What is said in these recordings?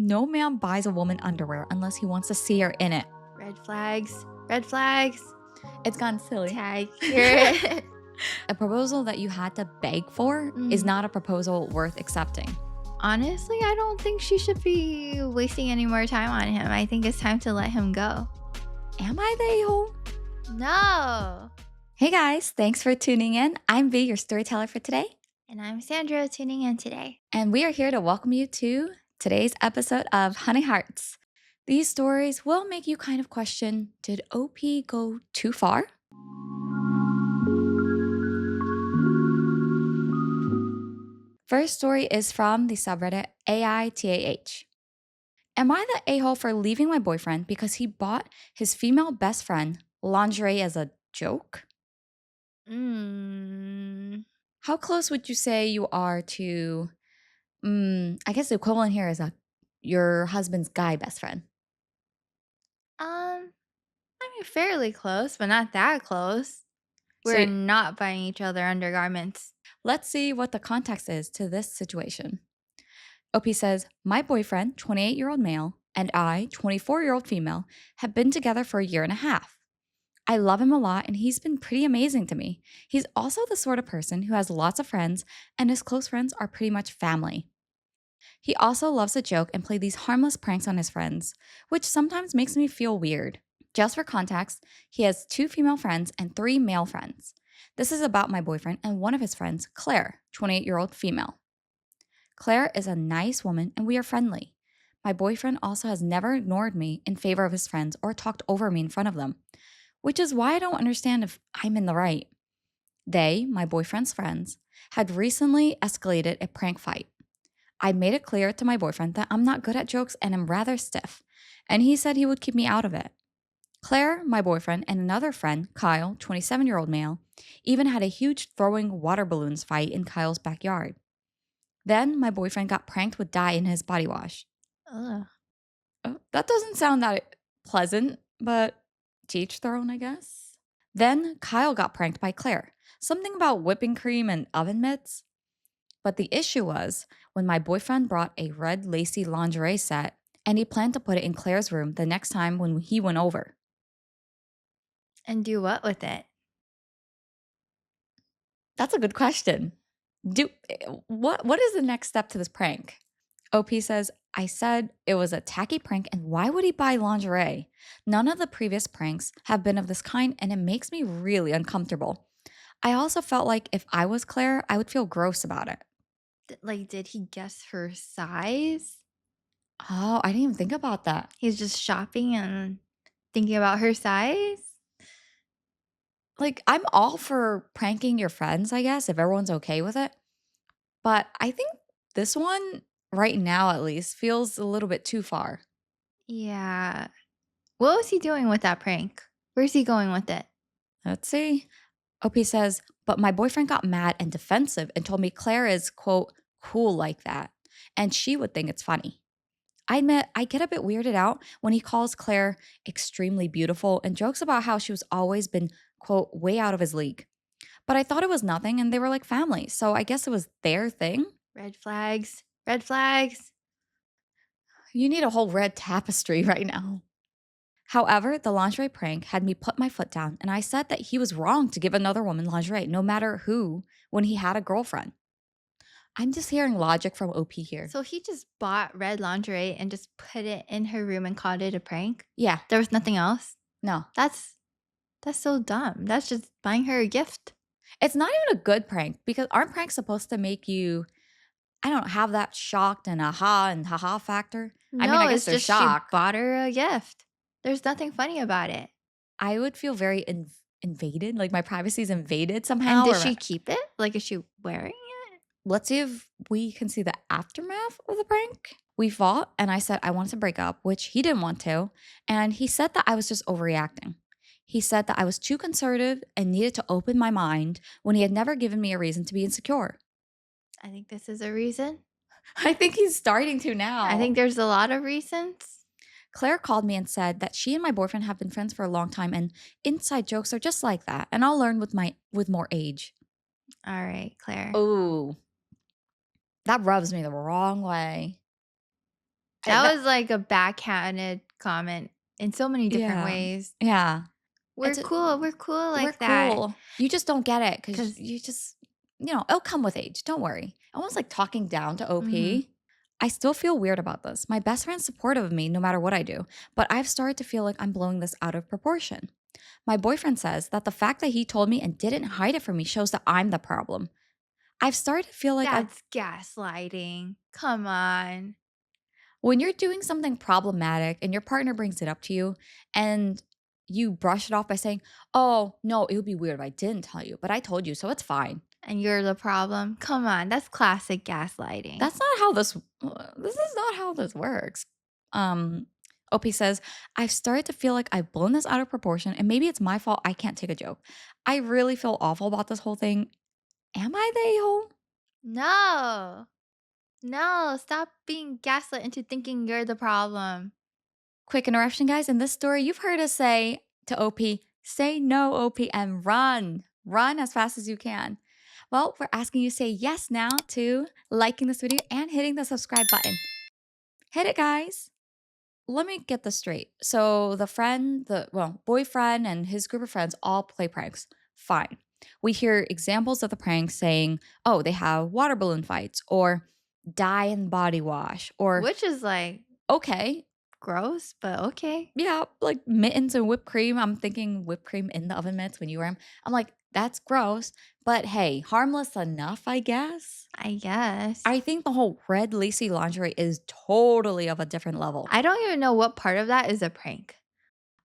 No man buys a woman underwear unless he wants to see her in it. Red flags. Red flags. It's gone silly. Tag here. A proposal that you had to beg for is not a proposal worth accepting. Honestly, I don't think she should be wasting any more time on him. I think it's time to let him go. Am I the a-hole? No. Hey guys, thanks for tuning in. I'm V, your storyteller for today. And I'm Sandra, tuning in today. And we are here to welcome you to today's episode of Honey Hearts. These stories will make you kind of question, did OP go too far? First story is from the subreddit AITA. Am I the a-hole for leaving my boyfriend because he bought his female best friend lingerie as a joke? How close would you say you are to, I guess the equivalent here is your husband's guy best friend? I mean, fairly close, but not that close. We're not buying each other undergarments. Let's see what the context is to this situation. OP says, my boyfriend, 28-year-old male, and I, 24-year-old female, have been together for a year and a half. I love him a lot and he's been pretty amazing to me. He's also the sort of person who has lots of friends and his close friends are pretty much family. He also loves to joke and play these harmless pranks on his friends, which sometimes makes me feel weird. Just for context, he has 2 female friends and 3 male friends. This is about my boyfriend and one of his friends, Claire, 28-year-old female. Claire is a nice woman and we are friendly. My boyfriend also has never ignored me in favor of his friends or talked over me in front of them, which is why I don't understand if I'm in the right. They, my boyfriend's friends, had recently escalated a prank fight. I made it clear to my boyfriend that I'm not good at jokes and am rather stiff, and he said he would keep me out of it. Claire, my boyfriend, and another friend, Kyle, 27-year-old male, even had a huge throwing water balloons fight in Kyle's backyard. Then my boyfriend got pranked with dye in his body wash. Ugh. Oh, that doesn't sound that pleasant, but to each their own, I guess. Then Kyle got pranked by Claire. Something about whipping cream and oven mitts. But the issue was when my boyfriend brought a red lacy lingerie set and he planned to put it in Claire's room the next time when he went over. And do what with it? That's a good question. What is the next step to this prank? OP says, I said it was a tacky prank and why would he buy lingerie? None of the previous pranks have been of this kind and it makes me really uncomfortable. I also felt like if I was Claire, I would feel gross about it. Did he guess her size? Oh, I didn't even think about that. He's just shopping and thinking about her size? Like, I'm all for pranking your friends, I guess, if everyone's okay with it. But I think this one, right now at least, feels a little bit too far. Yeah. What was he doing with that prank? Where's he going with it? Let's see. OP says, but my boyfriend got mad and defensive and told me Claire is, quote, cool like that, and she would think it's funny. I admit I get a bit weirded out when he calls Claire extremely beautiful and jokes about how she was always been, quote, way out of his league. But I thought it was nothing and they were like family, so I guess it was their thing. Red flags. Red flags. You need a whole red tapestry right now. However, the lingerie prank had me put my foot down and I said that he was wrong to give another woman lingerie, no matter who, when he had a girlfriend. I'm just hearing logic from OP here. So he just bought red lingerie and just put it in her room and called it a prank? Yeah. There was nothing else? No. That's so dumb. That's just buying her a gift. It's not even a good prank because aren't pranks supposed to make you, I don't know, have that shocked and aha and haha factor? I mean, I guess it's they're just shocked. She bought her a gift. There's nothing funny about it. I would feel very invaded, like my privacy is invaded somehow. And did she keep it? Like, is she wearing it? Let's see if we can see the aftermath of the prank. We fought and I said I wanted to break up, which he didn't want to. And he said that I was just overreacting. He said that I was too conservative and needed to open my mind when he had never given me a reason to be insecure. I think this is a reason. I think he's starting to now. I think there's a lot of reasons. Claire called me and said that she and my boyfriend have been friends for a long time and inside jokes are just like that. And I'll learn with more age. All right, Claire. Oh, that rubs me the wrong way. That was like a backhanded comment in so many different Yeah. ways. Yeah. We're It's cool, we're cool we're like that. cool. You just don't get it because Cause you just, it'll come with age. Don't worry. Almost like talking down to mhm. OP. I still feel weird about this. My best friend's supportive of me no matter what I do, but I've started to feel like I'm blowing this out of proportion. My boyfriend says that the fact that he told me and didn't hide it from me shows that I'm the problem. I've started to feel like That's gaslighting. Come on. when you're doing something problematic and your partner brings it up to you and you brush it off by saying, "Oh, no, it would be weird if I didn't tell you, but I told you, so it's fine." And you're the problem. Come on, that's classic gaslighting. That's not how this is not how this works. Um, OP says, "I've started to feel like I've blown this out of proportion and maybe it's my fault I can't take a joke. I really feel awful about this whole thing. Am I the a-hole?" No. No, stop being gaslit into thinking you're the problem. Quick interruption, guys. In this story, you've heard us say to OP, "Say no, OP, and run. Run as fast as you can." Well, we're asking you to say yes now to liking this video and hitting the subscribe button. Hit it, guys. Let me get this straight. So boyfriend and his group of friends all play pranks. Fine. We hear examples of the pranks saying, "Oh, they have water balloon fights," or "dye and body wash," or Which is like "Okay, gross, but okay. yeah, like mittens and whipped cream." I'm thinking whipped cream in the oven mitts when you wear them. I'm like, that's gross. But hey, harmless enough, I guess. I guess. I think the whole red lacy lingerie is totally of a different level. I don't even know what part of that is a prank.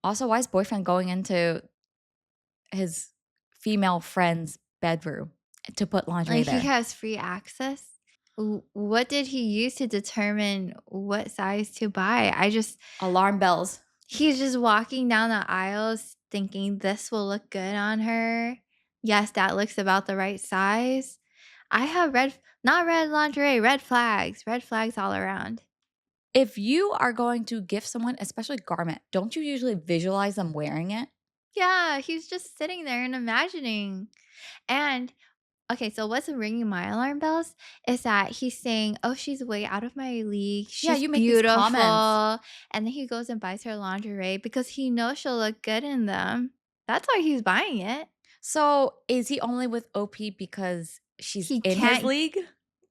Also, why is boyfriend going into his female friend's bedroom to put lingerie Like he there? has free access. What did he use to determine what size to buy? Alarm bells. He's just walking down the aisles thinking this will look good on her. Yes, that looks about the right size. I have not red lingerie, red flags all around. If you are going to gift someone, especially garment, don't you usually visualize them wearing it? Yeah, he's just sitting there and imagining. And okay, so what's ringing my alarm bells is that he's saying, "Oh, she's way out of my league. Yeah, She's you make these comments. beautiful." And then he goes and buys her lingerie because he knows she'll look good in them. That's why he's buying it. So is he only with OP because she's He in his can't league?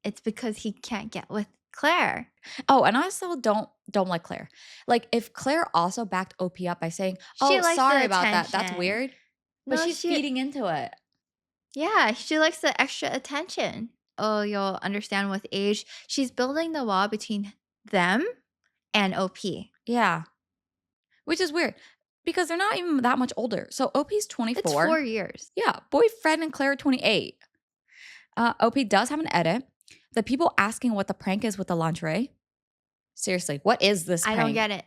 It's because he can't get with Claire. Oh, and I also don't like Claire. Like if Claire also backed OP up by saying, She "Oh, likes sorry the about that. That's attention. weird." But No, she's feeding into it. yeah, she likes the extra attention. Oh, you'll understand with age. She's building the wall between them and OP. Yeah. Which is weird because they're not even that much older. So OP's It's 4 24. years. Yeah, boyfriend and Claire 28. OP does have an edit. The people asking what the prank is with the lingerie. Seriously, what is this I don't prank? get it.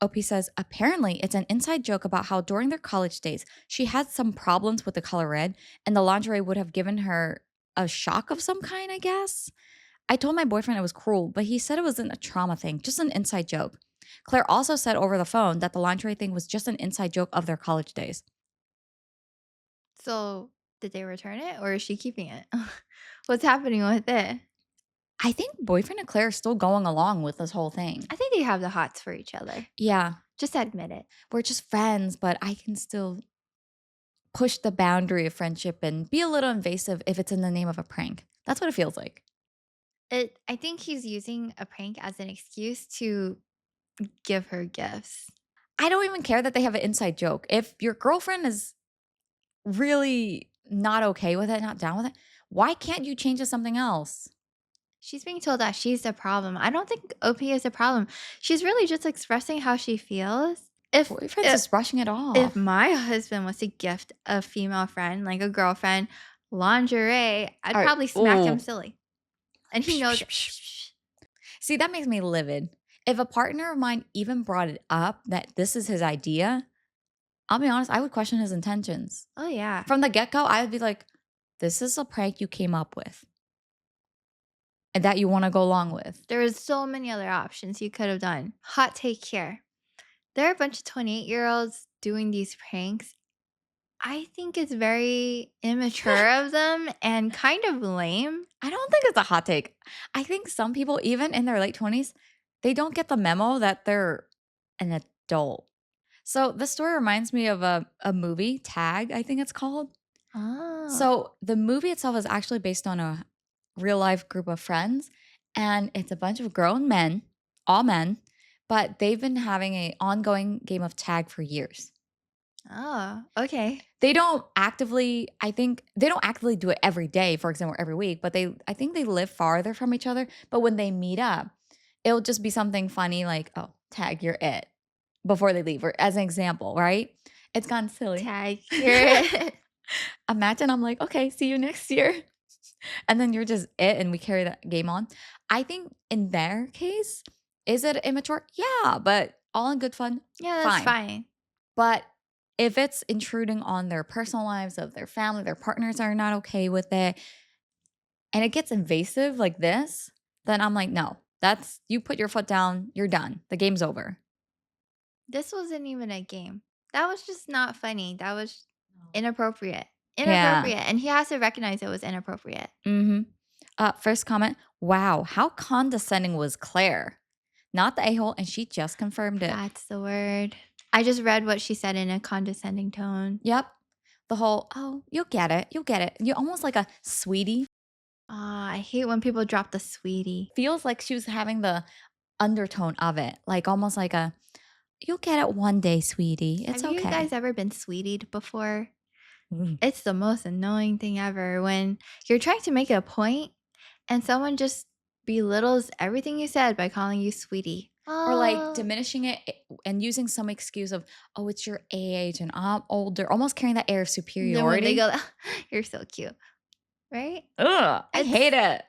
OP says apparently it's an inside joke about how during their college days she had some problems with the color red and the lingerie would have given her a shock of some kind, I guess. I told my boyfriend it was cruel, but he said it wasn't a trauma thing, just an inside joke. Claire also said over the phone that the lingerie thing was just an inside joke of their college days. So, did they return it or is she keeping it? What's happening with it? I think boyfriend and Claire are still going along with this whole I thing. think they have the hots for each other. Yeah, Just admit it. we're just friends, but I can still push the boundary of friendship and be a little invasive if it's in the name of a prank. That's what it feels like. I think he's using a prank as an excuse to give her gifts. I don't even care that they have an inside joke. If your girlfriend is really not okay with it, not down with it, why can't you change to something else? She's being told that she's the problem. I don't think OP is a problem. She's really just expressing how she feels. Boyfriend's just brushing it If off. my husband was to gift a female friend, like a girlfriend, lingerie, I'd All right. probably smack him Ooh. silly. And he knows. See, that makes me livid. If a partner of mine even brought it up that this is his idea, I'll be honest, I would question his intentions. Oh yeah. From the get go, I would be like, this is a prank you came up with and that you want to go along with. There was so many other options you could have done. Hot take here. There are a bunch of 28-year-olds doing these pranks. I think it's very immature of them and kind of lame. I don't think it's a hot take. I think some people, even in their late 20s, They don't get the memo that they're an adult. So this story reminds me of a movie, Tag, I think it's called. Oh. So the movie itself is actually based on a real life group of friends, and it's a bunch of grown men, all men, but they've been having a ongoing game of tag for years. Oh, okay. They don't actively, I think they don't actively do it every day, for example, every week, but I think they live farther from each other. But when they meet up, it'll just be something funny like, oh, tag, you're it before they leave, or as an example, right? It's gone silly. Tag, you're Imagine I'm like, okay, see you next year. And then you're just it and we carry that game on. I think in their case, is it immature? Yeah, but all in good fun, Yeah, that's fine. fine. But if it's intruding on their personal lives of their family, their partners are not okay with it, and it gets invasive like this, then I'm like, no, that's you put your foot down, you're done. The game's over. This wasn't even a game. That was just not funny. That was inappropriate. Yeah. Inappropriate, and he has to recognize it was inappropriate. Mm-hmm. First comment, wow, how condescending was Claire? Not the a-hole, and she just confirmed it. That's the word. I just read what she said in a condescending tone. Yep. The whole, oh, you'll get it. You'll get it. You're almost like a sweetie. Ah, I hate when people drop the sweetie. Feels like she was having the undertone of it. Like almost like a, you'll get it one day, sweetie. Have It's you okay. guys ever been sweetied before? Mm. It's the most annoying thing ever when you're trying to make a point and someone just belittles everything you said by calling you sweetie. Or like Oh, diminishing it and using some excuse of, oh, it's your age and I'm older, almost carrying that air of then when they superiority. go, you're so cute, right? Ugh, I It's hate it.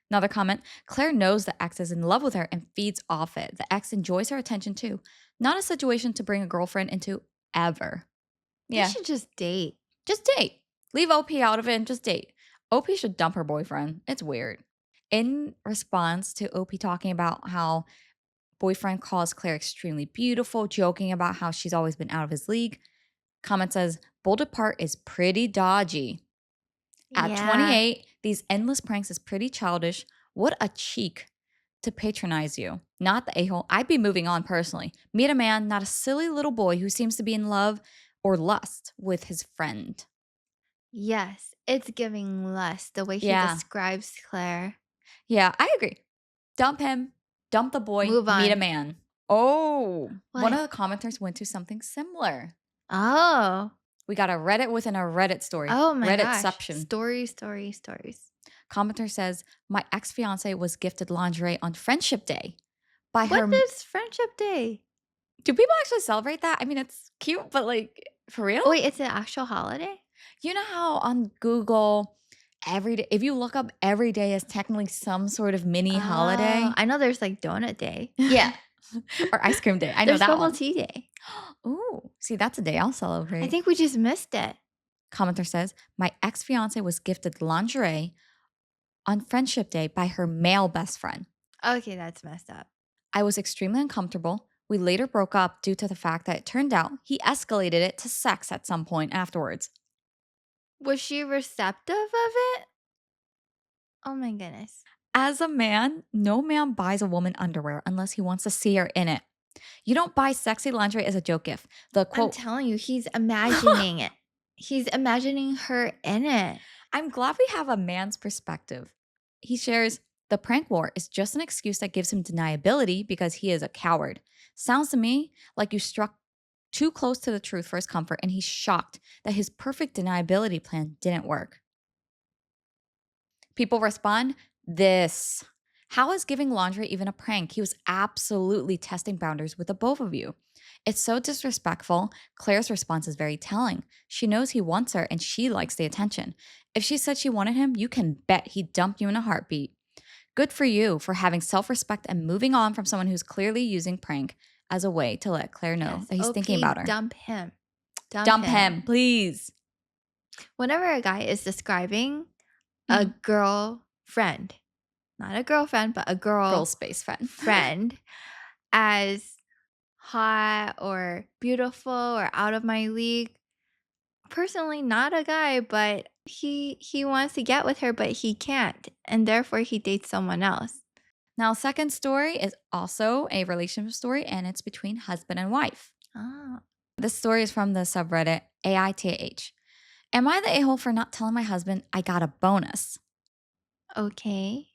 Another comment, Claire knows the ex is in love with her and feeds off it. The ex enjoys her attention too. Not a situation to bring a girlfriend into ever. they Yeah, should just date. just date. Leave OP out of it and just date. OP should dump her boyfriend. It's weird. In response to OP talking about how boyfriend calls Claire extremely beautiful, joking about how she's always been out of his league, comment says, bolded part is pretty dodgy. At Yeah. 28, these endless pranks is pretty childish. What a cheek to patronize you. Not the a-hole. I'd be moving on personally. Meet a man, not a silly little boy who seems to be in love or lust with his friend. Yes, it's giving lust the way he Yeah. describes Claire. Yeah, I agree. Dump him, dump the boy, Move meet a on. man. Oh, one What? of the commenters went to something similar. Oh. We got a Reddit within a Reddit story. Oh my gosh. Redditception. Stories. Commenter says, my ex fiance was gifted lingerie on Friendship Day by What her. is Friendship Day? Do people actually celebrate that? I mean, it's cute, but like, for real? Oh, wait, it's an actual holiday? You know how on Google, every day, if you look up every day is technically some sort of mini Oh, holiday? I know there's like donut day. Yeah. Or ice cream day. I know There's that bubble one. tea day. Ooh, see, that's a day I'll I celebrate. think we just missed it. Commenter says, my ex fiance was gifted lingerie on Friendship Day by her male best friend. Okay, that's messed up. I was extremely uncomfortable. We later broke up due to the fact that it turned out he escalated it to sex at some point afterwards. Was she receptive of it? Oh my goodness. As a man, no man buys a woman underwear unless he wants to see her in it. You don't buy sexy lingerie as a joke gift. The I'm quote, telling you, he's imagining it. He's imagining her in it. I'm glad we have a man's perspective. He shares, the prank war is just an excuse that gives him deniability because he is a coward. Sounds to me like you struck too close to the truth for his comfort, and he's shocked that his perfect deniability plan didn't work. People respond, this. How is giving laundry even a prank? He was absolutely testing boundaries with the both of you. It's so disrespectful. Claire's response is very telling. She knows he wants her and she likes the attention. If she said she wanted him, you can bet he'd dump you in a heartbeat. Good for you for having self respect and moving on from someone who's clearly using prank as a way to let Claire know Yes. that he's thinking OP, about her. dump him. Dump Dump him. him, please. Whenever a guy is describing a Mhm. girlfriend, not a girlfriend, but a Girl space friend. friend as hot or beautiful or out of my league, personally not a guy, but he wants to get with her, but he can't, and therefore he dates someone else. Now, second story is also a relationship story, and it's between husband and wife. Ah, This story is from the subreddit AITA. Am I the a-hole for not telling my husband I got a bonus? okay.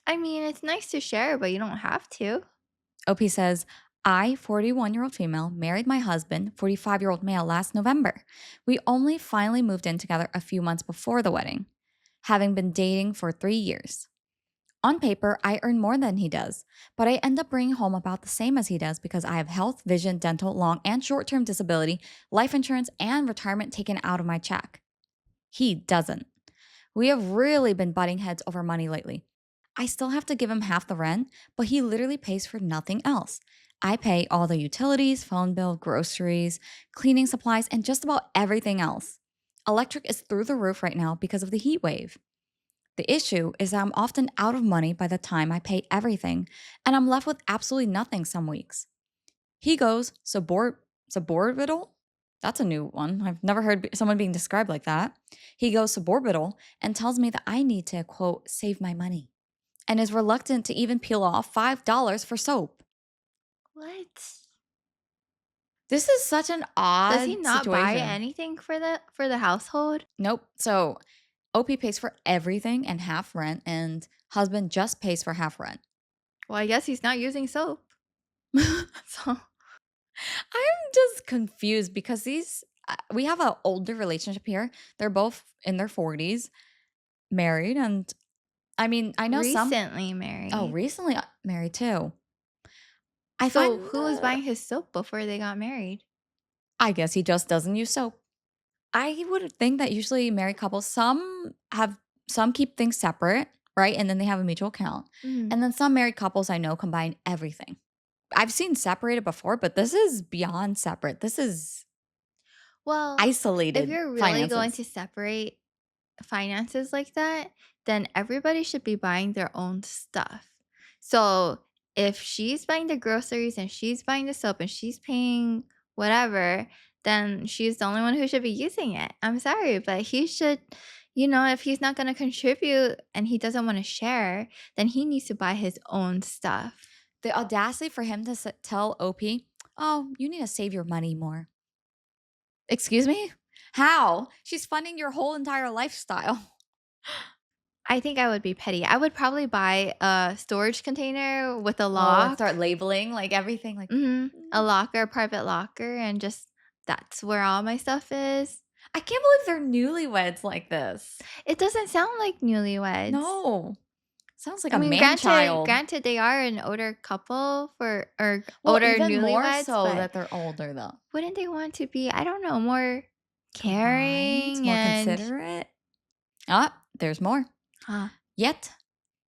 I mean, it's nice to share, but you don't have to. OP says, I, 41-year-old female, married my husband, 45-year-old male, last November. We only finally moved in together a few months before the wedding, having been dating for 3 years. On paper, I earn more than he does, but I end up bringing home about the same as he does because I have health, vision, dental, long and short term disability, life insurance, and retirement taken out of my check. He doesn't. We have really been butting heads over money lately. I still have to give him half the rent, but he literally pays for nothing else. I pay all the utilities, phone bill, groceries, cleaning supplies, and just about everything else. Electric is through the roof right now because of the heat wave. The issue is that I'm often out of money by the time I pay everything, and I'm left with absolutely nothing some weeks. He goes suborbital. That's a new one. I've never heard someone being described like that. He goes suborbital and tells me that I need to, quote, save my money, and is reluctant to even peel off $5 for soap. What? This is such an Does he odd not buy situation. anything for the household? Nope. So OP pays for everything and half rent, and husband just pays for half rent. Well, I guess he's not using soap. So, I'm just confused because we have an older relationship here. They're both in their 40s, married, and I mean, I know some. recently Oh, married. recently married too. I find So, who was buying his soap before they got married? I guess he just doesn't use soap. I would think that usually married couples, some keep things separate, right? And then they have a mutual account. Mm. And then some married couples I know combine everything. I've seen separated before, but this is beyond separate. This is Well, if isolated you're really going finances. to separate finances like that, then everybody should be buying their own stuff. So if she's buying the groceries and she's buying the soap and she's paying whatever, then she's the only one who should be using it. I'm sorry, but he should, if he's not going to contribute and he doesn't want to share, then he needs to buy his own stuff. The audacity for him to tell OP, "Oh, you need to save your money more." Excuse me? How? She's funding your whole entire lifestyle. I think I would be petty. I would probably buy a storage container with a Oh, and lock. start labeling like everything like A mm, locker, a private locker, and just that's where all my stuff is. I can't believe they're newlyweds like this. It doesn't sound like newlyweds. No. Sounds like I a mean, man child. granted they are an older couple or Well, older even more newlyweds, so but that they're older though. wouldn't they want to be, I don't know, more Combined, caring more and considerate. Ah, there's more. huh. Yet,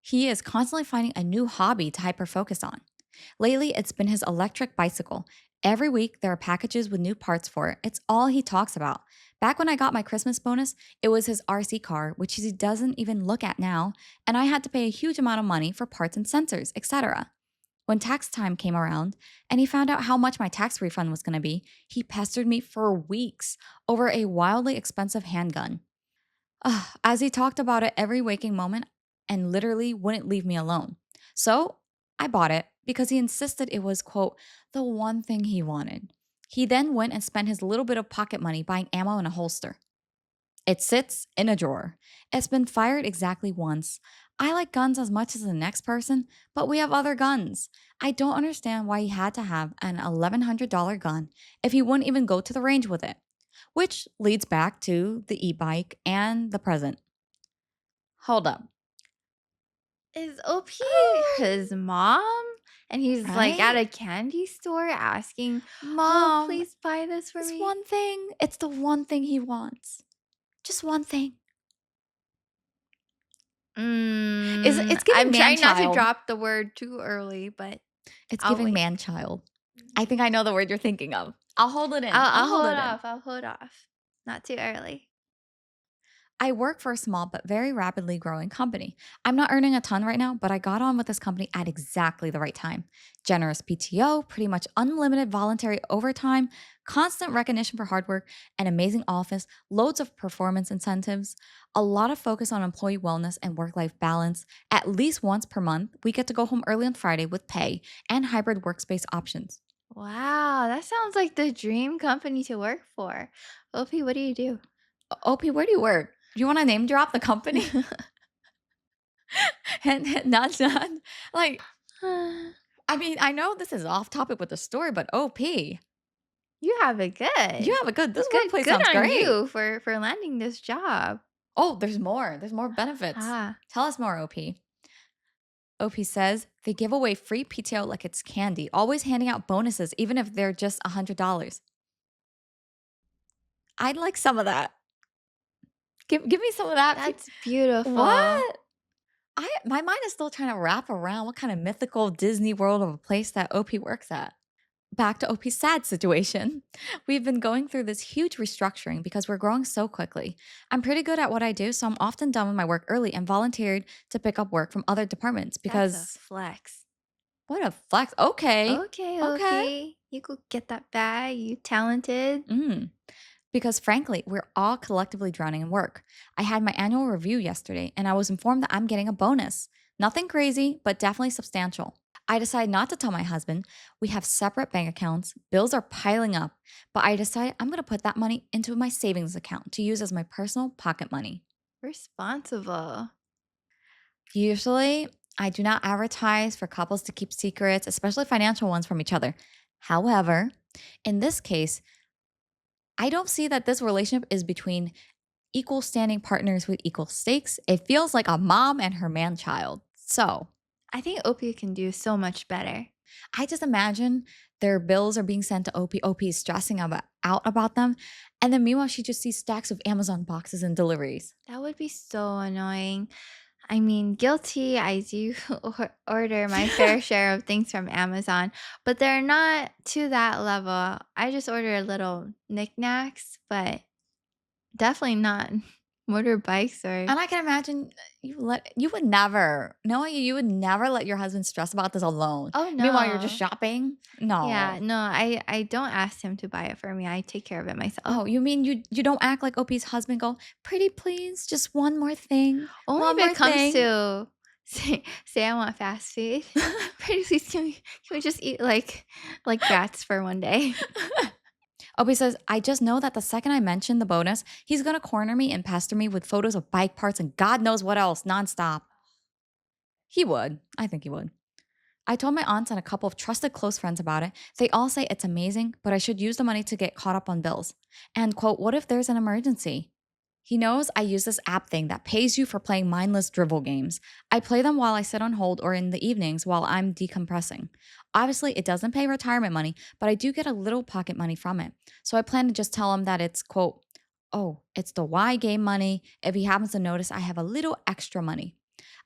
he is constantly finding a new hobby to hyper focus on. Lately, it's been his electric bicycle. Every week, there are packages with new parts for it. It's all he talks about. Back when I got my Christmas bonus, it was his RC car, which he doesn't even look at now, and I had to pay a huge amount of money for parts and sensors, etc. When tax time came around and he found out how much my tax refund was going to be, he pestered me for weeks over a wildly expensive handgun. As he talked about it every waking moment and literally wouldn't leave me alone. So I bought it because he insisted it was, quote, the one thing he wanted. He then went and spent his little bit of pocket money buying ammo and a holster. It sits in a drawer. It's been fired exactly once. I like guns as much as the next person, but we have other guns. I don't understand why he had to have an $1,100 gun if he wouldn't even go to the range with it. Which leads back to the e bike and the present. Hold up. Is OP his mom? And he's like at Right? a candy store asking, "Oh, Mom, please buy this for this me." one thing, it's the one thing he wants. Just one thing. It's giving I'm man trying not to child. drop the word too early, but It's I'll giving wait. man child. I think I know the word you're thinking of. I'll hold it in. I'll I'll hold hold it in. off. I'll hold off. Not too early. I work for a small but very rapidly growing company. I'm not earning a ton right now, but I got on with this company at exactly the right time. Generous PTO, pretty much unlimited voluntary overtime, constant recognition for hard work, an amazing office, loads of performance incentives, a lot of focus on employee wellness and work life balance. At least once per month, we get to go home early on Friday with pay and hybrid workspace options. Wow, that sounds like the dream company to work for. OP, what do you do? OP, where do you work? Do you want to name drop the company? And not like I mean, I know this is off topic with the story, but OP, You have it you good. have a good this workplace Good sounds on great. you for landing this job. Oh, there's more. There's more benefits. Ah, Tell us more, OP. OP says they give away free PTO like it's candy, always handing out bonuses, even if they're just $100. I'd like some of that. Give me some of that. that's beautiful. What? My mind is still trying to wrap around what kind of mythical Disney world of a place that OP works at. Back to OP's sad situation. We've been going through this huge restructuring because we're growing so quickly. I'm pretty good at what I do, so I'm often done with my work early and volunteered to pick up work from other departments That's a because flex. what a flex. Okay. Okay, Okay. okay. You go get that bag. You talented. Mm. Because frankly, we're all collectively drowning in work. I had my annual review yesterday and I was informed that I'm getting a bonus. Nothing crazy, but definitely substantial. I decided not to tell my husband. We have separate bank accounts, bills are piling up, but I decided I'm going to put that money into my savings account to use as my personal pocket money. Responsible. Usually, I do not advertise for couples to keep secrets, especially financial ones from each other. However, in this case, I don't see that this relationship is between equal standing partners with equal stakes. It feels like a mom and her man child. So I think OP can do so much better. I just imagine their bills are being sent to OP. OP is stressing out about them. And then meanwhile, she just sees stacks of Amazon boxes and deliveries. That would be so annoying. I mean, guilty. I do order my fair share of things from Amazon, but they're not to that level. I just order little knickknacks, but definitely not motorbikes or. And I can imagine you would never, knowing you would never let your husband stress about this alone. Oh Meanwhile, you're just no. shopping. Yeah, No. no, I don't ask him to buy it for me. I take care of it myself. Oh, you mean you don't act like OP's husband? Go, pretty please, just one more thing, Only one if more it comes thing. to say I want fast food. Pretty please can we just eat like rats for one day? Opie says, I just know that the second I mention the bonus, he's gonna corner me and pester me with photos of bike parts and God knows what else nonstop. He would. I think he would. I told my aunts and a couple of trusted close friends about it. They all say it's amazing, but I should use the money to get caught up on bills. And quote, what if there's an emergency? He knows I use this app thing that pays you for playing mindless drivel games. I play them while I sit on hold or in the evenings while I'm decompressing. Obviously, it doesn't pay retirement money, but I do get a little pocket money from it. So I plan to just tell him that it's, quote, oh, it's the Y game money if he happens to notice I have a little extra money.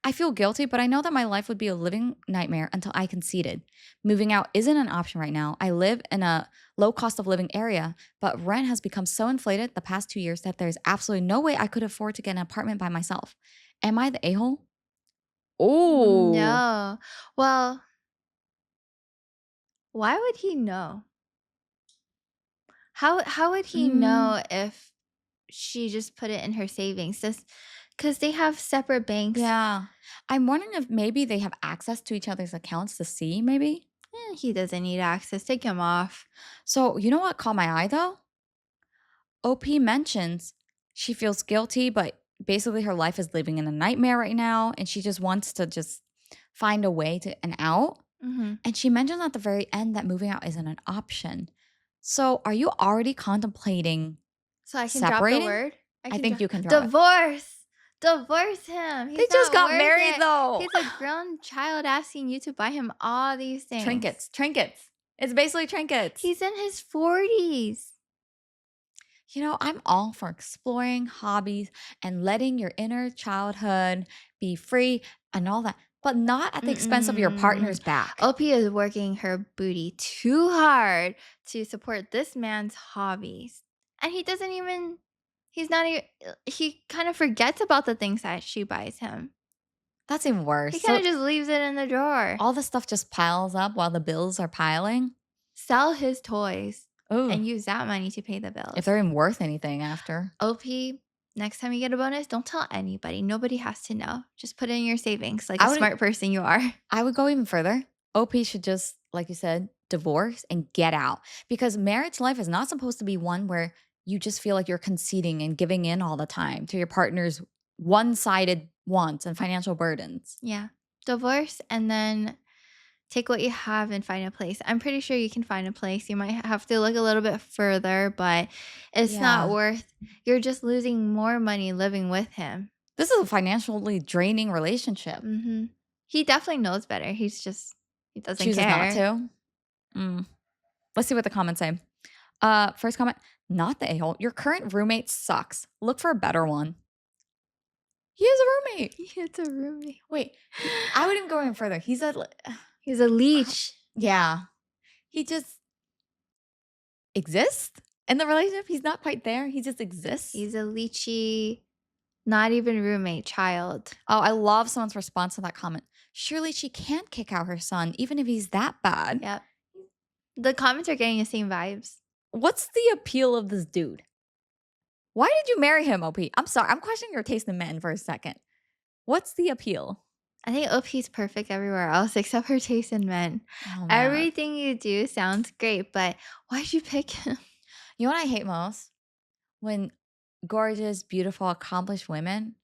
I feel guilty, but I know that my life would be a living nightmare until I conceded. Moving out isn't an option right now. I live in a low cost of living area, but rent has become so inflated the past 2 years that there's absolutely no way I could afford to get an apartment by myself. Am I the a hole? Oh, No. Well, why would he know? How would he mm, know if she just put it in her savings? Just because they have separate banks. yeah. I'm wondering if maybe they have access to each other's accounts to see, maybe. He doesn't need access. Take him off. So, you know what caught my eye though? OP mentions she feels guilty, but basically her life is living in a nightmare right now and she just wants to just find a way to an out. Mhm. And she mentions at the very end that moving out isn't an option. So, are you already contemplating So I can drop the separating? word? I I can think drop you can drop it. divorce! Divorce him! They He's just not got worth married it. though. He's a grown child asking you to buy him all these things. Trinkets, trinkets. It's basically trinkets. He's in his 40s. You know, I'm all for exploring hobbies and letting your inner childhood be free and all that, but not at the expense of your Mm-mm. partner's back. OP is working her booty too hard to support this man's hobbies. And he doesn't even He's not even he kind of forgets about the things that she buys him. That's even worse. He kind So of just leaves it in the drawer. all the stuff just piles up while the bills are piling. Sell his toys Oh, and use that money to pay the if bills. they're even worth anything after. OP, next time you get a bonus, don't tell anybody. Nobody has to know. Just put it in your savings like a I would smart person you are. I would go even further. OP should just, like you said, divorce and get out because marriage life is not supposed to be one where you just feel like you're conceding and giving in all the time to your partner's one-sided wants and financial burdens. Yeah. Divorce and then take what you have and find a place. I'm pretty sure you can find a place. You might have to look a little bit further, but it's not Yeah. worth you're just losing more money living with him. This is a financially draining relationship. He definitely knows better. He doesn't Chooses not care. to. Mm. Let's see what the comments say. First comment, not the a-hole. Your current roommate sucks. Look for a better one. He is a roommate. It's a roommate. Wait, I would even go even further. He's He's a leech. yeah. He just exists in the relationship. He's not quite there. He just exists. He's a leechy, not even roommate, child. Oh, I love someone's response to that comment. Surely she can't kick out her son, even if he's that bad. Yep. The comments are getting the same vibes. What's the appeal of this dude? Why did you marry him, OP? I'm sorry. I'm questioning your taste in men for a second. What's the appeal? I think OP's perfect everywhere else except her taste in men. Oh, man. Everything you do sounds great, but why'd you pick him? You know what I hate most? When gorgeous, beautiful, accomplished women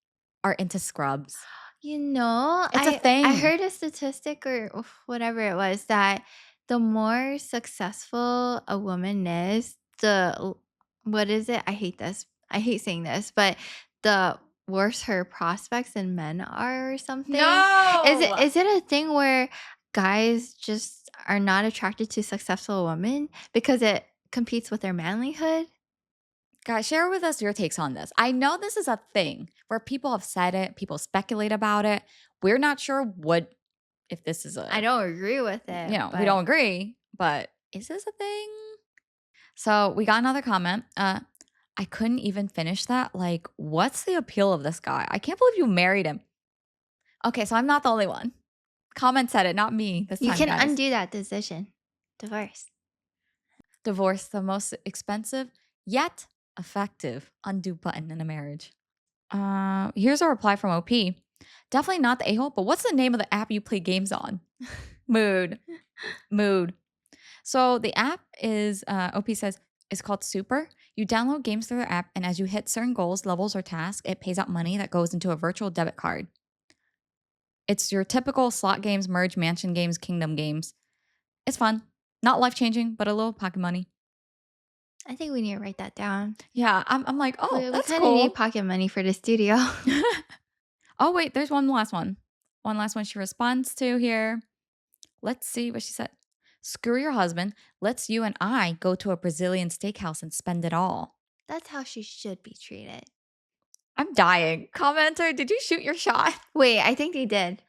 are into scrubs. You know, It's a I thing. heard a statistic or whatever it was that the more successful a woman is, what is it? I hate this. I hate saying this, but the worse her prospects and men are or something. No! Is it a thing where guys just are not attracted to successful women because it competes with their manlyhood? Guys, share with us your takes on this. I know this is a thing where people have said it, people speculate about it. We're not sure what if this is I don't agree with it. we don't agree, but is this a thing? So we got another comment. I couldn't even finish that. Like, what's the appeal of this guy? I can't believe you married him. Okay, so I'm not the only one. Comment said it, not me this You time, can guys. undo that decision. Divorce. Divorce, the most expensive yet effective undo button in a marriage. Here's a reply from OP. Definitely not the a-hole, but what's the name of the app you play games on? Mood. So the app is, OP says, it's called Super. You download games through the app, and as you hit certain goals, levels, or tasks, it pays out money that goes into a virtual debit card. It's your typical slot games, merge mansion games, kingdom games. It's fun. Not life-changing, but a little pocket money. I think we need to write that down. Yeah, I'm like, oh, we that's kind of cool. need pocket money for the studio. Oh, wait, there's one last one. One last one she responds to here. Let's see what she said. Screw your husband. Let's you and I go to a Brazilian steakhouse and spend it all. That's how she should be treated. I'm dying. Commenter, did you shoot your shot? Wait, I think they did.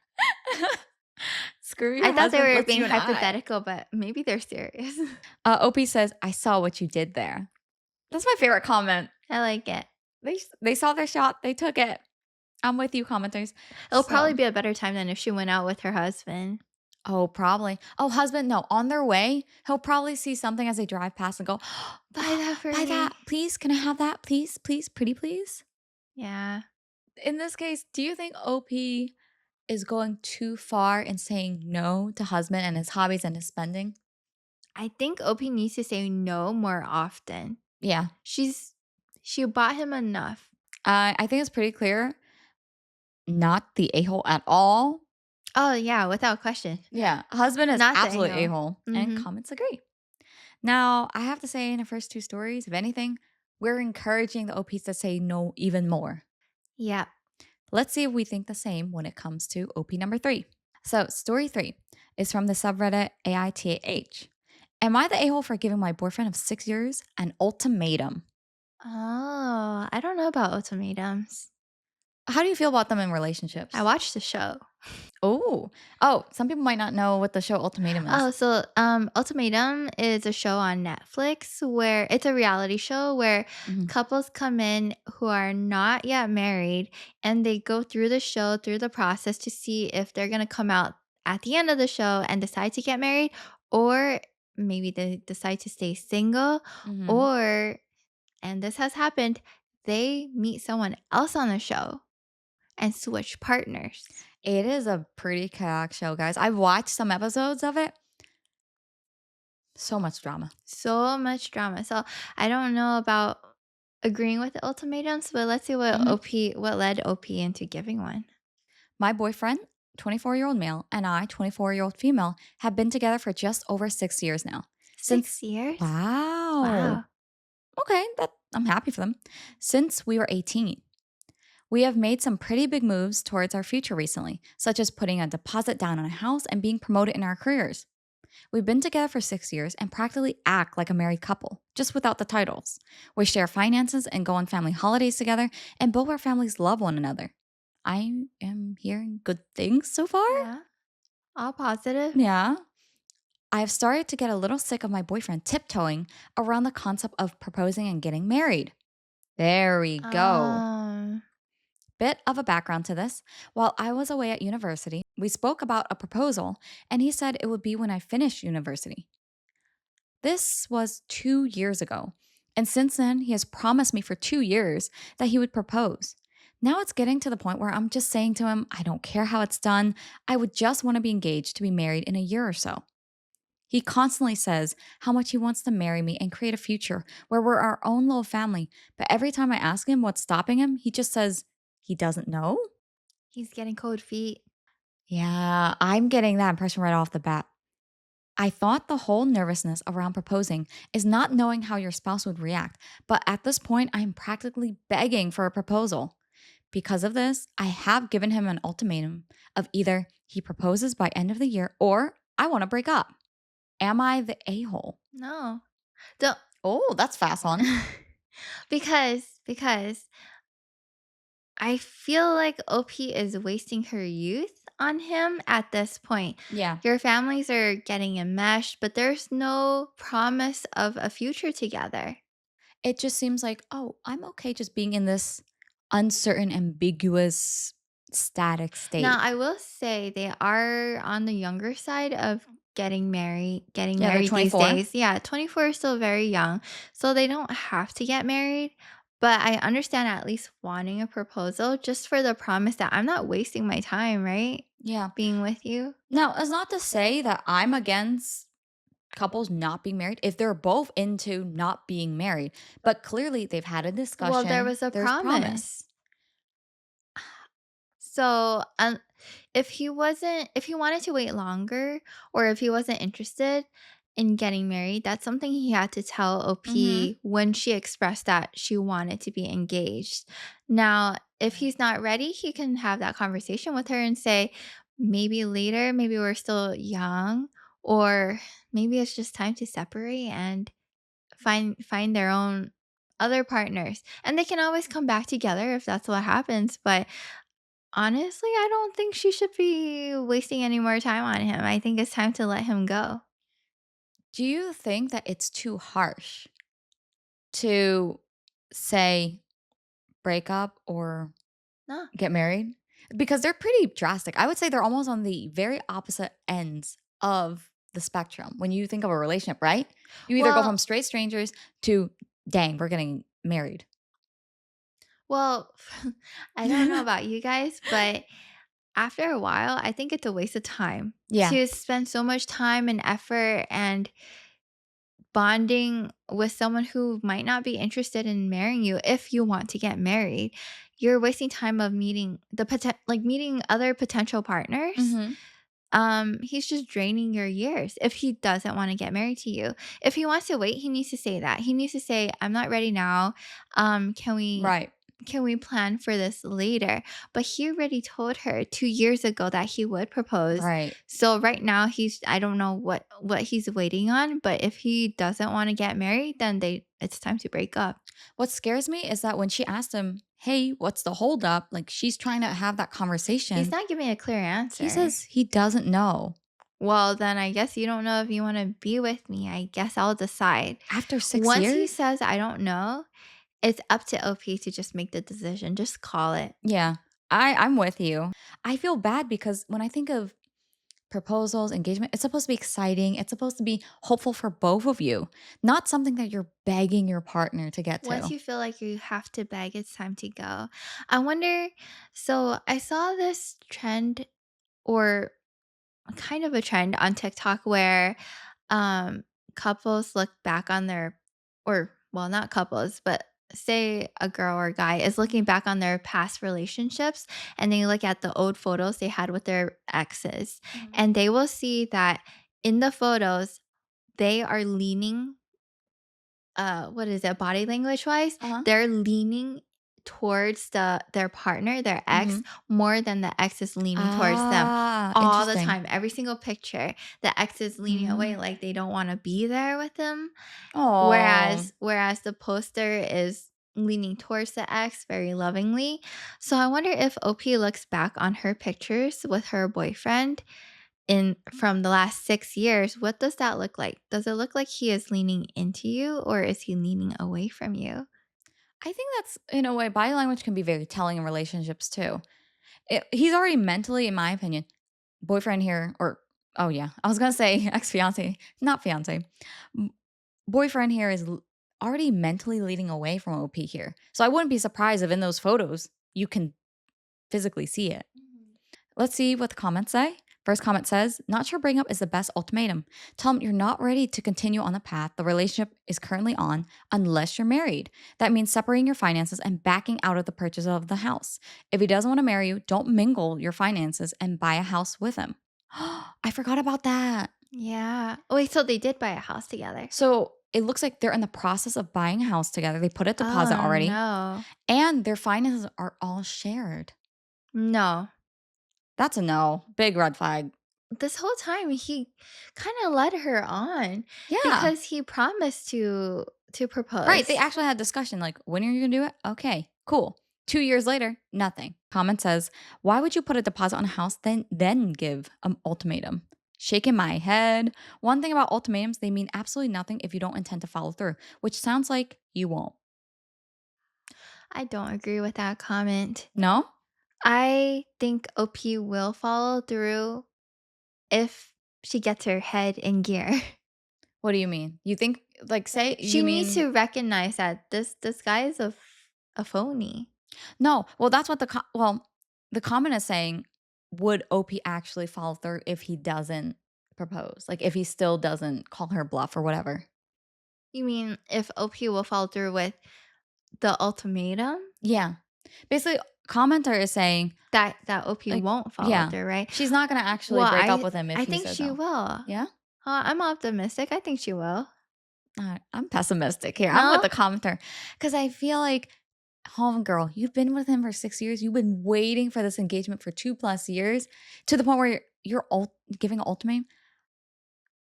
Screw your I thought they husband, were let's being you and I. hypothetical, but maybe they're serious. OP says, I saw what you did there. That's my favorite comment. I like it. They saw their shot. They took it. I'm with you, commenters. It'll probably be a better time than if she went out with her husband. Oh, probably. Oh, husband, no. On their way, he'll probably see something as they drive past and go, Buy that for buy me. that. Please, can I have that? Please, please, pretty please. Yeah. In this case, do you think OP is going too far in saying no to husband and his hobbies and his spending? I think OP needs to say no more often. Yeah. She bought him enough. I think it's pretty clear. Not the a-hole at all. Oh, yeah, without question. Yeah. Husband is Not the absolute a-hole. a-hole. And comments agree. Now, I have to say in the first two stories, if anything, we're encouraging the OPs to say no even more. Yeah. Let's see if we think the same when it comes to OP number 3. So, story 3 is from the subreddit AITA. Am I the a-hole for giving my boyfriend of 6 years an ultimatum? Oh, I don't know about ultimatums. How do you feel about them in relationships? I watched the show. Oh. Oh, some people might not know what the show Ultimatum is. Oh, so, Ultimatum is a show on Netflix where it's a reality show where Mhm. couples come in who are not yet married, and they go through the show, through the process to see if they're gonna come out at the end of the show and decide to get married, or maybe they decide to stay single, Mhm. or, and this has happened, they meet someone else on the show and switch partners. It is a pretty chaotic show, guys. I've watched some episodes of it. So much drama. So much drama. So I don't know about agreeing with the ultimatums, but let's see Mhm. what led OP into giving one. My boyfriend, 24-year-old male, and I, 24-year-old female, have been together for just over 6 years now. 6 Since years? Wow. Wow. Okay, that I'm happy for them. Since we were 18. We have made some pretty big moves towards our future recently, such as putting a deposit down on a house and being promoted in our careers. We've been together for 6 years and practically act like a married couple, just without the titles. We share finances and go on family holidays together, and both our families love one another. I am hearing good things so far. Yeah. All positive. Yeah. I have started to get a little sick of my boyfriend tiptoeing around the concept of proposing and getting married. There we go. Um, Bit of a background to this. While I was away at university, we spoke about a proposal, and he said it would be when I finished university. This was 2 years ago, and since then, he has promised me for 2 years that he would propose. Now it's getting to the point where I'm just saying to him, I don't care how it's done. I would just want to be engaged to be married in a year or so. He constantly says how much he wants to marry me and create a future where we're our own little family. But every time I ask him what's stopping him, he just says he doesn't know. he's getting cold feet. Yeah, I'm getting that impression right off the bat. I thought the whole nervousness around proposing is not knowing how your spouse would react, but at this point, I'm practically begging for a proposal. Because of this, I have given him an ultimatum of either he proposes by end of the year or I want to break up. Am I the a-hole? No. Don't Oh, that's fast on. because I feel like OP is wasting her youth on him at this point. Yeah. Your families are getting enmeshed, but there's no promise of a future together. It just seems like, oh, I'm okay just being in this uncertain, ambiguous, static Now, state. I will say they are on the younger side of getting Yeah, they're married these 24. days. Yeah, 24 is still very young, so they don't have to get married, but I understand at least wanting a proposal just for the promise that I'm not wasting my time, right? Yeah. Being with you. Now, it's not to say that I'm against couples not being married if they're both into not being married, but clearly they've had a Well, there discussion, was a there's promise. promise. So, if he wanted to wait longer or if he wasn't interested in getting married, that's something he had to tell Mhm. OP when she expressed that she wanted to be engaged. Now, if Right. he's not ready, he can have that conversation with her and say, maybe later, maybe we're still young, or maybe it's just time to separate and find their own other partners. And they can always come back together if that's what happens, but honestly, I don't think she should be wasting any more time on him. I think it's time to let him go. Do you think that it's too harsh to say break up or No. get married? Because they're pretty drastic. I would say they're almost on the very opposite ends of the spectrum when you think of a relationship, right? You either go Well, from straight strangers to, dang, we're getting married. well, I don't know about you guys, but after a while, I think it's a waste of time Yeah. to spend so much time and effort and bonding with someone who might not be interested in marrying you if you want to get married. You're wasting time of meeting other potential partners. Mhm. He's just draining your years if he doesn't want to get married to you. If he wants to wait, he needs to say that. He needs to say, "I'm not ready now. Can Right. we plan for this later?" But he already told her 2 years ago that he would propose. Right. So right now I don't know what he's waiting on, but if he doesn't want to get married, then it's time to break up. What scares me is that when she asked him hey, what's the holdup? Like, she's trying to have that He's conversation. not giving a clear He answer. says he doesn't know Well, then I guess you don't know if you wanna be with me. I guess I'll decide. after 6 Once he years. says, "I don't know," it's up to OP to just make the decision. Just call it. Yeah, I'm with you. I feel bad because when I think of proposals, engagement, it's supposed to be exciting. It's supposed to be hopeful for both of you, not something that you're begging your partner to get Once to. you feel like you have to beg, it's time to go. I wonder, so I saw this trend, or kind of a trend on TikTok, where um couples look back on their, or well, not couples, but say a girl or a guy is looking back on their past relationships, and they look at the old photos they had with their exes, Mhm. and they will see that in the photos they are leaning, what is it, body language wise, Uh-huh. they're leaning towards their partner, their ex, Mhm. more than the ex is leaning towards them. Ah, All the interesting. time, every single picture, the ex is leaning away Mm. like they don't want to be there with him, Oh, whereas the poster is leaning towards the ex very lovingly. So I wonder if OP looks back on her pictures with her boyfriend in from the last 6 years, what does that look like? Does it look like he is leaning into you, or is he leaning away from you? I think that's in a way, body language can be very telling in relationships too. He's already mentally, in my opinion, boyfriend here, or oh yeah, I was gonna say ex fiance, not fiance. M- Boyfriend here is already mentally leading away from OP here. So I wouldn't be surprised if in those photos you can physically see it. Let's see what the comments say. First comment says, not sure breakup is the best ultimatum. Tell him you're not ready to continue on the path the relationship is currently on unless you're married. That means separating your finances and backing out of the purchase of the house. If he doesn't want to marry you, don't mingle your finances and buy a house with him. I forgot about that. Yeah. Oh, wait, so they did buy a house together. So it looks like they're in the process of buying a house together. They put a deposit Oh, already, no. and their finances are all shared. No. That's a no. Big red flag. This whole time he kinda led her on Yeah. because he promised to Right, they propose. actually had discussion like, "When are you gonna do it?" "Okay, cool." 2 years later, nothing. Comment says, "Why would you put a deposit on a house then give an ultimatum?" Shaking my head. One thing about ultimatums, they mean absolutely nothing if you don't intend to follow through, which sounds like you won't. I don't agree with that comment. No? I think OP will follow through if she gets her head in gear. What do you mean? You think like, say She you needs mean to recognize that this guy is a phony. no, well, that's what the comment is saying, would OP actually follow through if he doesn't propose? Like, if he still doesn't call her bluff or whatever? You mean if OP will follow through with the ultimatum? Yeah. Basically, commenter is saying, That OP like won't follow yeah, through, right? she's not gonna actually Well, break up with him if I he think says she no. will. Yeah? I'm optimistic. I think she will. I'm pessimistic here. I'm with No? the commenter because I feel like, homegirl, you've been with him for 6 years. You've been waiting for this engagement for 2 plus years to the point where you're giving an ultimatum.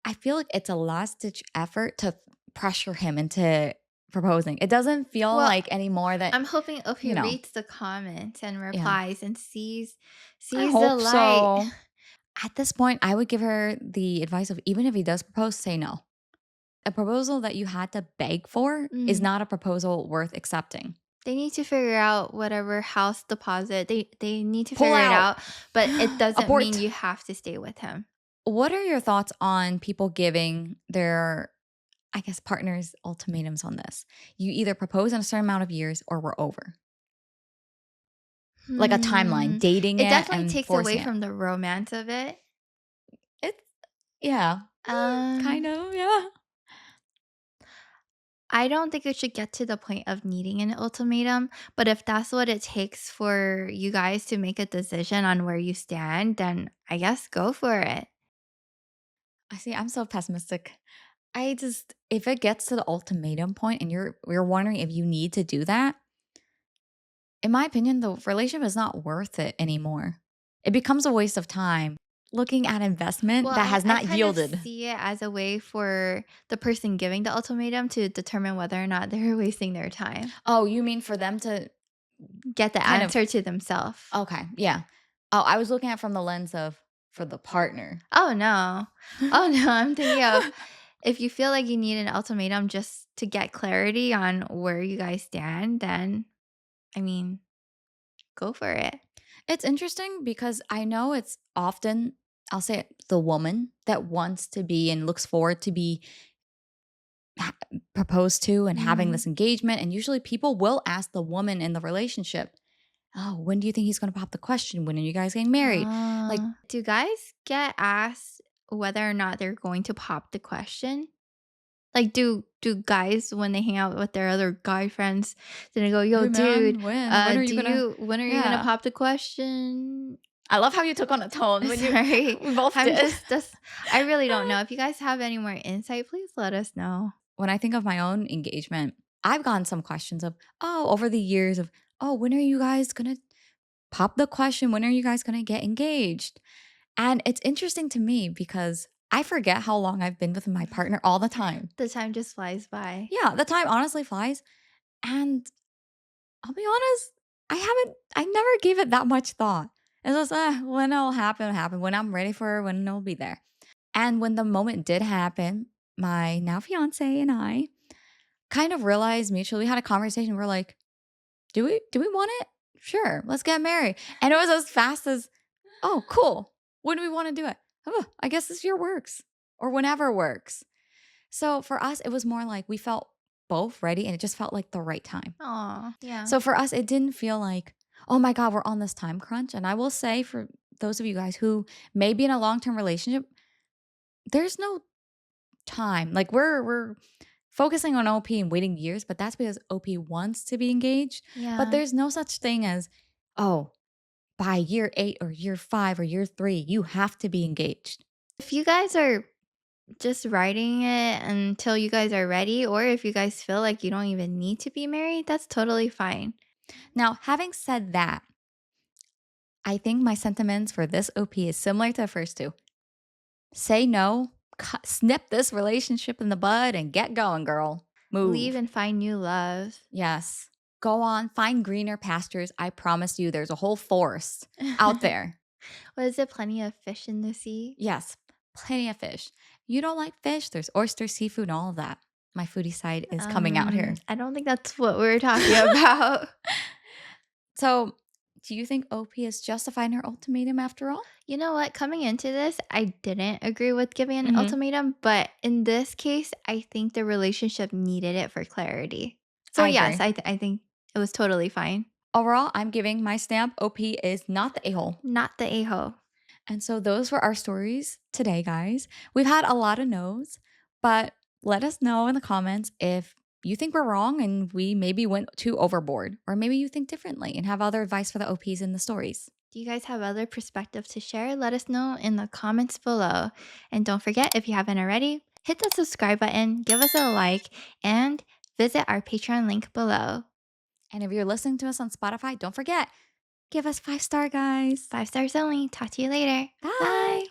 I feel like it's a last ditch effort to pressure him into proposing. It doesn't feel Well, like anymore that, I'm hoping OP you know, reads the comments and yeah. replies and I sees the hope light. so. At this point, I would give her the advice of even if he does propose, say no. A proposal that you had to beg for is Mm. not a proposal worth accepting. They need to figure out whatever house deposit. They need to Pull figure it out. out, but it doesn't mean Abort. you have to stay with him. What are your thoughts on people giving their, I guess, partners ultimatums on this? You either propose in a certain amount of years or we're over. Like a timeline, Hmm. dating It it definitely and takes away forcing it. from the romance of it. It's yeah. Kind Um, of, yeah. I don't think it should get to the point of needing an ultimatum, but if that's what it takes for you guys to make a decision on where you stand, then I guess go for it. I see, I'm so pessimistic. I just if it gets to the ultimatum point and you're wondering if you need to do that, in my opinion, the relationship is not worth it anymore. It becomes a waste of time looking at investment Well, that has I not kind of yielded. see it as a way for the person giving the ultimatum to determine whether or not they're wasting their time. Oh, you mean for them to get the kind of answer to themselves. okay, yeah. Oh, I was looking at it from the lens of for the partner. Oh, no. Oh, no, I'm thinking of if you feel like you need an ultimatum just to get clarity on where you guys stand, then, I mean, go for it. It's interesting because I know it's often, I'll say it, the woman that wants to be and looks forward to be proposed to and having Mhm. this engagement. And usually people will ask the woman in the relationship, oh, when do you think he's going to pop the question? When are you guys getting married? Like, Do guys get asked whether or not they're going to pop the question? Like, do guys when they hang out with their other guy friends, then they go, "Yo, hey dude, man, when are you do going to, you when are you gonna yeah. pop the question?" I love how you took on a tone when you, Sorry, we both I'm did. just I really don't know. If you guys have any more insight, please let us know. When I think of my own engagement, I've gotten some questions of, oh, over the years of, oh, when are you guys going to pop the question? When are you guys going to get engaged? And it's interesting to me because I forget how long I've been with my partner all the time. The time just flies by. Yeah, the time honestly flies. And I'll be honest, I never gave it that much thought. It was, when it'll happen, it'll happen. When I'm ready for it, when it'll be there. And when the moment did happen, my now fiance and I kind of realized mutually, we had a conversation. We're like, do we want it? Sure, let's get married. And it was as fast as, oh, cool. When do we want to do it? Oh, I guess this year works or whenever works. So for us, it was more like we felt both ready and it just felt like the right time. Oh, yeah. So for us, it didn't feel like, oh my God, we're on this time crunch. And I will say for those of you guys who may be in a long-term relationship, there's no time. Like we're focusing on OP and waiting years, but that's because OP wants to be engaged. But Yeah. there's no such thing as, oh, by year 8 or year 5 or year 3, you have to be engaged. If you guys are just writing it until you guys are ready, or if you guys feel like you don't even need to be married, that's totally fine. Now, having said that, I think my sentiments for this OP is similar to the first two. Say no, snip this relationship in the bud and get going, girl. Leave Move. and find new love. Yes. Go on, find greener pastures. I promise you, there's a whole forest out there. Was it plenty of fish in the sea? Yes, plenty of fish. You don't like fish? There's oyster, seafood, and all of that. My foodie side is coming out here. I don't think that's what we're talking about. So, do you think OP is justified in her ultimatum after all? You know what? Coming into this, I didn't agree with giving an Hmm. ultimatum, but in this case, I think the relationship needed it for clarity. So I yes, agree. I think it was totally fine. Overall, I'm giving my stamp. OP is not the a hole. Not the a-hole. And so, those were our stories today, guys. We've had a lot of no's, but let us know in the comments if you think we're wrong and we maybe went too overboard, or maybe you think differently and have other advice for the OPs in the stories. Do you guys have other perspectives to share? Let us know in the comments below. And don't forget, if you haven't already, hit the subscribe button, give us a like, and visit our Patreon link below. And if you're listening to us on Spotify, don't forget, give us 5-star, guys. 5 stars only. Talk to you later. Bye. Bye.